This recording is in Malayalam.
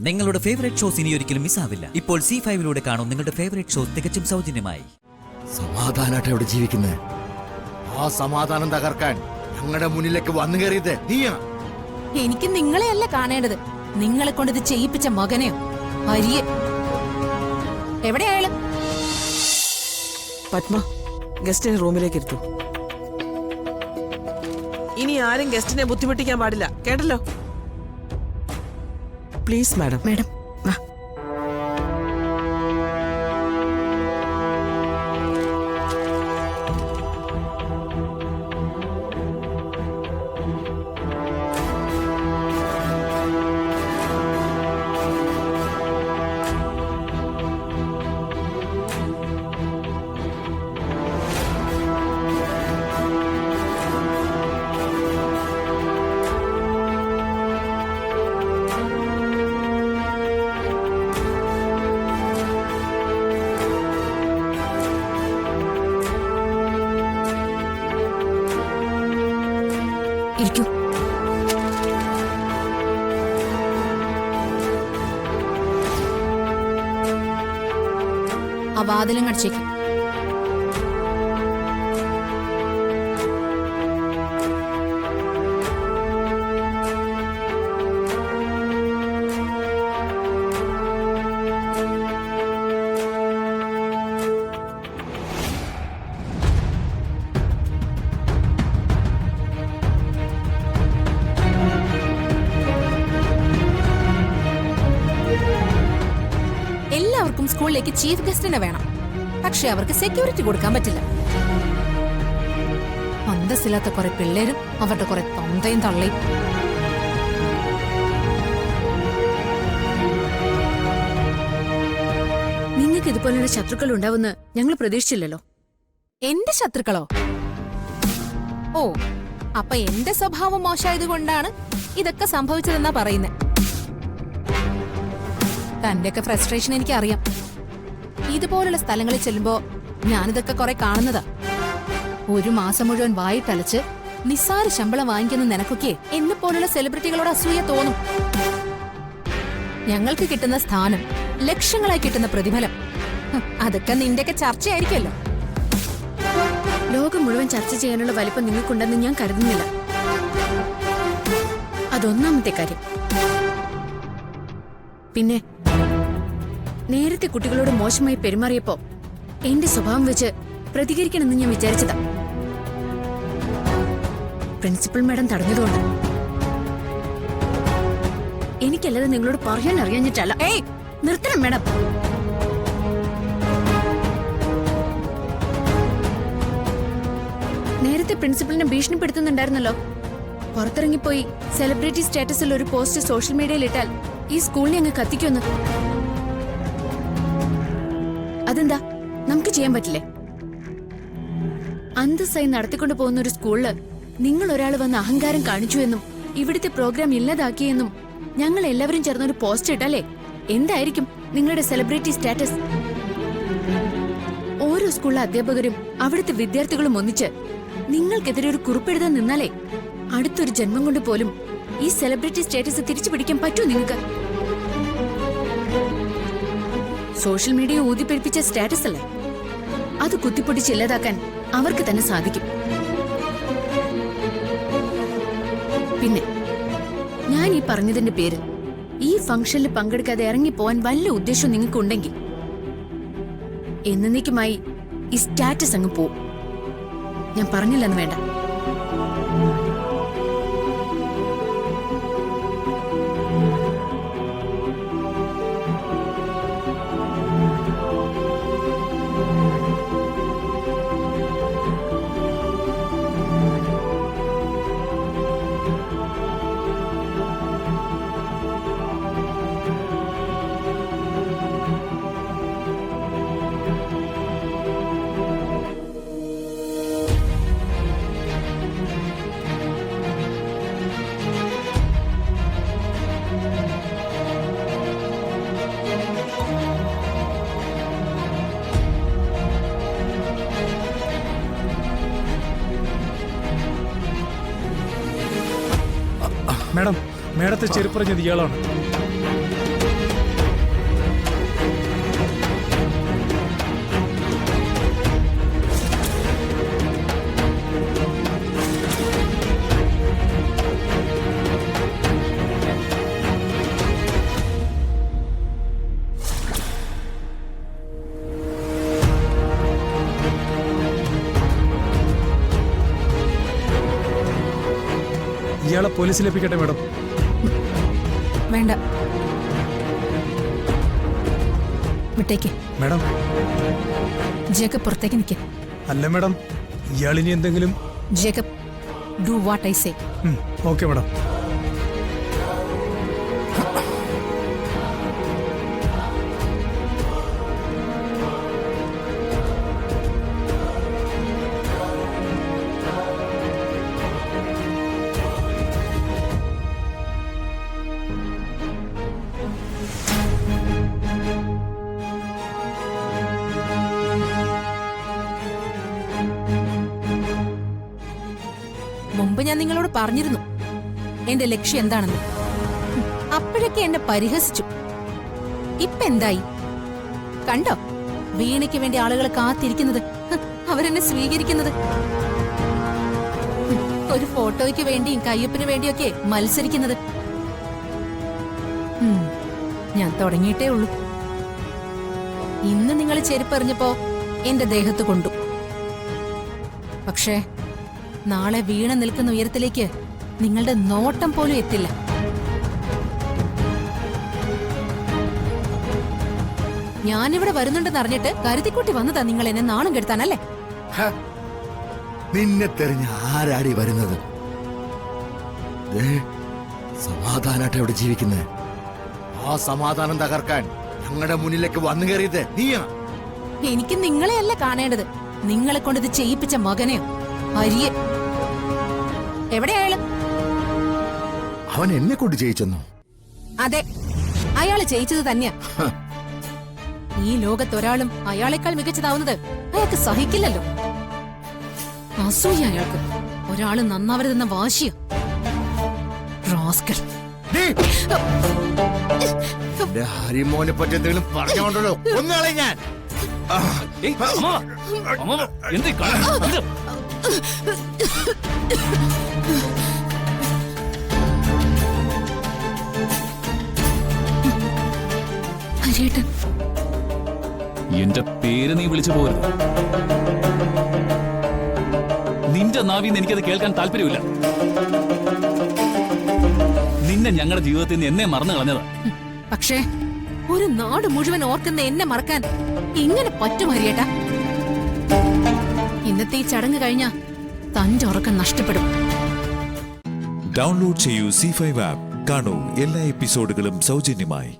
നിങ്ങളുടെ ഫേവറേറ്റ് ഷോസ് ഇനി ഒരിക്കലും മിസ്സാവില്ല. ഇപ്പോൾ C5 കാണും നിങ്ങളുടെ ഫേവറേറ്റ് ഷോസ് തികച്ചും സൗജന്യമായി. സമാധാനമായിട്ട് ഇവിടെ ജീവിക്കുന്നത്, ആ സമാധാനം തകർക്കാൻ ഞങ്ങളുടെ മുന്നിലേക്ക് വന്നു കയറിയത് നീയാ. എനിക്ക് നിങ്ങളെയല്ല കാണേണ്ടത്, നിങ്ങളെ കൊണ്ട് ഇത് ചെയ്യിപ്പിച്ച മകനെയോ ഹരിയെ. എവിടെയായാലും പത്മ, ഗസ്റ്റിനെ റൂമിലേക്ക് ഇരുത്തു. ഇനി ആരും ഗസ്റ്റിനെ ബുദ്ധിമുട്ടിക്കാൻ പാടില്ല, കേട്ടല്ലോ? Please madam. മാഡം വാ. ഇരിക്കൂ. ആ വാതിലും കടിച്ചേക്കും. എല്ലാവർക്കും സ്കൂളിലേക്ക് ചീഫ് ഗസ്റ്റിനെ വേണം, പക്ഷെ അവർക്ക് സെക്യൂരിറ്റി കൊടുക്കാൻ പറ്റില്ല. അന്തസ്സില്ലാത്ത കുറെ പിള്ളേരും അവരുടെ കുറെ തൊന്തയും തള്ളയും. നിങ്ങൾക്ക് ഇതുപോലുള്ള ശത്രുക്കൾ ഉണ്ടാവുന്ന ഞങ്ങൾ പ്രതീക്ഷിച്ചില്ലല്ലോ. എന്റെ ശത്രുക്കളോ? ഓ, അപ്പൊ എന്റെ സ്വഭാവം മോശമായതുകൊണ്ടാണ് ഇതൊക്കെ സംഭവിച്ചതെന്നാ പറയുന്നത്. തന്റെയൊക്കെ ഫ്രസ്ട്രേഷൻ എനിക്കറിയാം. ഇതുപോലുള്ള സ്ഥലങ്ങളിൽ ചെല്ലുമ്പോ ഞാനിതൊക്കെ കുറെ കാണുന്നതാ. ഒരു മാസം മുഴുവൻ വായിട്ടലച്ച് നിസ്സാര ശമ്പളം വാങ്ങിക്കുന്ന നിനക്കൊക്കെ എന്നെ പോലുള്ള സെലിബ്രിറ്റികളോട് അസൂയ തോന്നും. ഞങ്ങൾക്ക് കിട്ടുന്ന സ്ഥാനം, ലക്ഷങ്ങളായി കിട്ടുന്ന പ്രതിഫലം, അതൊക്കെ നിന്റെയൊക്കെ ചർച്ചയായിരിക്കുമല്ലോ. ലോകം മുഴുവൻ ചർച്ച ചെയ്യാനുള്ള വലിപ്പം നിങ്ങൾക്കുണ്ടെന്ന് ഞാൻ കരുതുന്നില്ല. അതൊന്നാമത്തെ കാര്യം. പിന്നെ നേരത്തെ കുട്ടികളോട് മോശമായി പെരുമാറിയപ്പോ എന്റെ സ്വഭാവം വെച്ച് പ്രതികരിക്കണമെന്ന് ഞാൻ വിചാരിച്ചതാ. Principal madam തടഞ്ഞതുകൊണ്ട്. എനിക്കല്ലാതെ നിങ്ങളോട് പറയാൻ അറിയാഞ്ഞിട്ടല്ല. ഏയ്, നിർത്തണം മാഡം. നേരത്തെ പ്രിൻസിപ്പലിനെ ഭീഷണിപ്പെടുത്തുന്നുണ്ടായിരുന്നല്ലോ. പുറത്തിറങ്ങിപ്പോയി സെലിബ്രിറ്റി സ്റ്റാറ്റസിൽ ഒരു പോസ്റ്റ് സോഷ്യൽ മീഡിയയിൽ ഇട്ടാൽ ഈ സ്കൂളിനെ അങ്ങ് കത്തിക്കൊന്ന്. അതെന്താ, നമുക്ക് ചെയ്യാൻ പറ്റില്ലേ? അന്തസ്സായി നടത്തിക്കൊണ്ടു പോകുന്ന ഒരു സ്കൂളില് നിങ്ങൾ ഒരാൾ വന്ന് അഹങ്കാരം കാണിച്ചു എന്നും ഇവിടുത്തെ പ്രോഗ്രാം ഇല്ലാതാക്കിയെന്നും ഞങ്ങൾ എല്ലാവരും ചേർന്നൊരു പോസ്റ്റ് ഇട്ടാലേ എന്തായിരിക്കും നിങ്ങളുടെ സെലിബ്രിറ്റി സ്റ്റാറ്റസ്? ഓരോ സ്കൂളിലെ അധ്യാപകരും അവിടുത്തെ വിദ്യാർത്ഥികളും ഒന്നിച്ച് നിങ്ങൾക്കെതിരെ ഒരു കുറിപ്പെഴുതാൻ നിന്നാലേ അടുത്തൊരു ജന്മം കൊണ്ട് പോലും ഈ സെലിബ്രിറ്റി സ്റ്റാറ്റസ് തിരിച്ചു പിടിക്കാൻ പറ്റൂ നിങ്ങൾക്ക്? സോഷ്യൽ മീഡിയ ഊതിപ്പിടിപ്പിച്ച സ്റ്റാറ്റസ് അല്ലേ, അത് കുത്തിപ്പൊടിച്ച് ഇല്ലാതാക്കാൻ അവർക്ക് തന്നെ സാധിക്കും. പിന്നെ ഞാൻ ഈ പറഞ്ഞതിന്റെ പേരിൽ ഈ ഫംഗ്ഷനിൽ പങ്കെടുക്കാതെ ഇറങ്ങിപ്പോവാൻ വല്ല ഉദ്ദേശവും നിങ്ങൾക്കുണ്ടെങ്കിൽ എന്നേക്കുമായി ഈ സ്റ്റാറ്റസ് അങ്ങ് പോവും. ഞാൻ പറഞ്ഞില്ലെന്ന് വേണ്ട. മേഡം, മേഡത്തെ ചെരുപ്പറിഞ്ഞത് ഇയാളാണ്. പോലീസിലേപ്പിക്കട്ടെ മാഡം? വേണ്ട, വിട്ടേക്ക്. മാഡം ജേക്കബ്, പുറത്തേക്ക് നിൽക്ക്. അല്ല മാഡം, ഇയാളിനി എന്തെങ്കിലും... Jacob, do what I say. Okay madam. മുമ്പ് ഞാൻ നിങ്ങളോട് പറഞ്ഞിരുന്നു എന്റെ ലക്ഷ്യം എന്താണെന്ന്. അപ്പോഴൊക്കെ എന്നെ പരിഹസിച്ചു. ഇപ്പൊ എന്തായി കണ്ടോ? വീണയ്ക്ക് വേണ്ടി ആളുകൾ കാത്തിരിക്കുന്നത്, അവരെന്നെ സ്വീകരിക്കുന്നത്. ഒരു ഫോട്ടോയ്ക്ക് വേണ്ടിയും കയ്യൊപ്പിന് വേണ്ടിയൊക്കെ മത്സരിക്കുന്നത്. ഞാൻ തുടങ്ങിയിട്ടേ ഉള്ളൂ. ഇന്ന് നിങ്ങൾ ചെരുപ്പെറിഞ്ഞപ്പോ എന്റെ ദേഹത്ത് കൊണ്ടു. പക്ഷേ നാളെ വീണ നിൽക്കുന്ന ഉയരത്തിലേക്ക് നിങ്ങളുടെ നോട്ടം പോലും എത്തില്ല. ഞാനിവിടെ വരുന്നുണ്ടെന്ന് അറിഞ്ഞിട്ട് കരുതിക്കൂട്ടി വന്നതാ നിങ്ങൾ എന്നെ നാണം കെടുത്താനല്ലേ? നിന്നെ തെരഞ്ഞ് ആരാടി വരുന്നത്? സമാധാനായിട്ട് ഇവിടെ ജീവിക്കുന്നത്. ആ സമാധാനം തകർക്കാൻ ഞങ്ങളുടെ മുന്നിലേക്ക് വന്നു കയറിയത് നീയാ. എനിക്ക് നിങ്ങളെയല്ല കാണേണ്ടത്, നിങ്ങളെ കൊണ്ട് ഇത് ചെയ്യിപ്പിച്ച മകനെയോ. അരിയെ എവിടെയാള്? അവൻ എന്നെ കൊണ്ട് ചെയ്യിച്ചെന്നോ? അതെ, അയാള് ചെയ്യിച്ചത് തന്നെയാ. ഈ ലോകത്തൊരാളും അയാളെക്കാൾ മികച്ചതാവുന്നത് അയാൾക്ക് സഹിക്കില്ലല്ലോ. അസൂയ അയാൾക്ക്. ഒരാള് നന്നാവരുതെന്ന വാശിയോ. റാസ്കൽ. ഹരിമോനെ പറ്റി എന്തെങ്കിലും പറഞ്ഞോണ്ടല്ലോ ഒന്നാളെ ഞാൻ. ഹരിയേട്ടൻ, എന്റെ പേര് നീ വിളിച്ചു പോകരുത്. നിന്റെ നാവിന്ന് എനിക്കത് കേൾക്കാൻ താല്പര്യമില്ല. നിന്നെ ഞങ്ങളുടെ ജീവിതത്തിൽ നിന്ന് എന്നെ മറന്നു കളഞ്ഞതാ. പക്ഷേ ഒരു നാട് മുഴുവൻ ഓർക്കുന്ന എന്നെ മറക്കാൻ ഇങ്ങനെ പറ്റും ഹരിയേട്ടാ? ഇന്നത്തെ ഈ ചടങ്ങ് കഴിഞ്ഞാ തന്റെ ഉറക്കം നഷ്ടപ്പെടും. ഡൗൺലോഡ് ചെയ്യൂ C5 ആപ്പ്. കാണൂ എല്ലാ എപ്പിസോഡുകളും സൗജന്യമായി.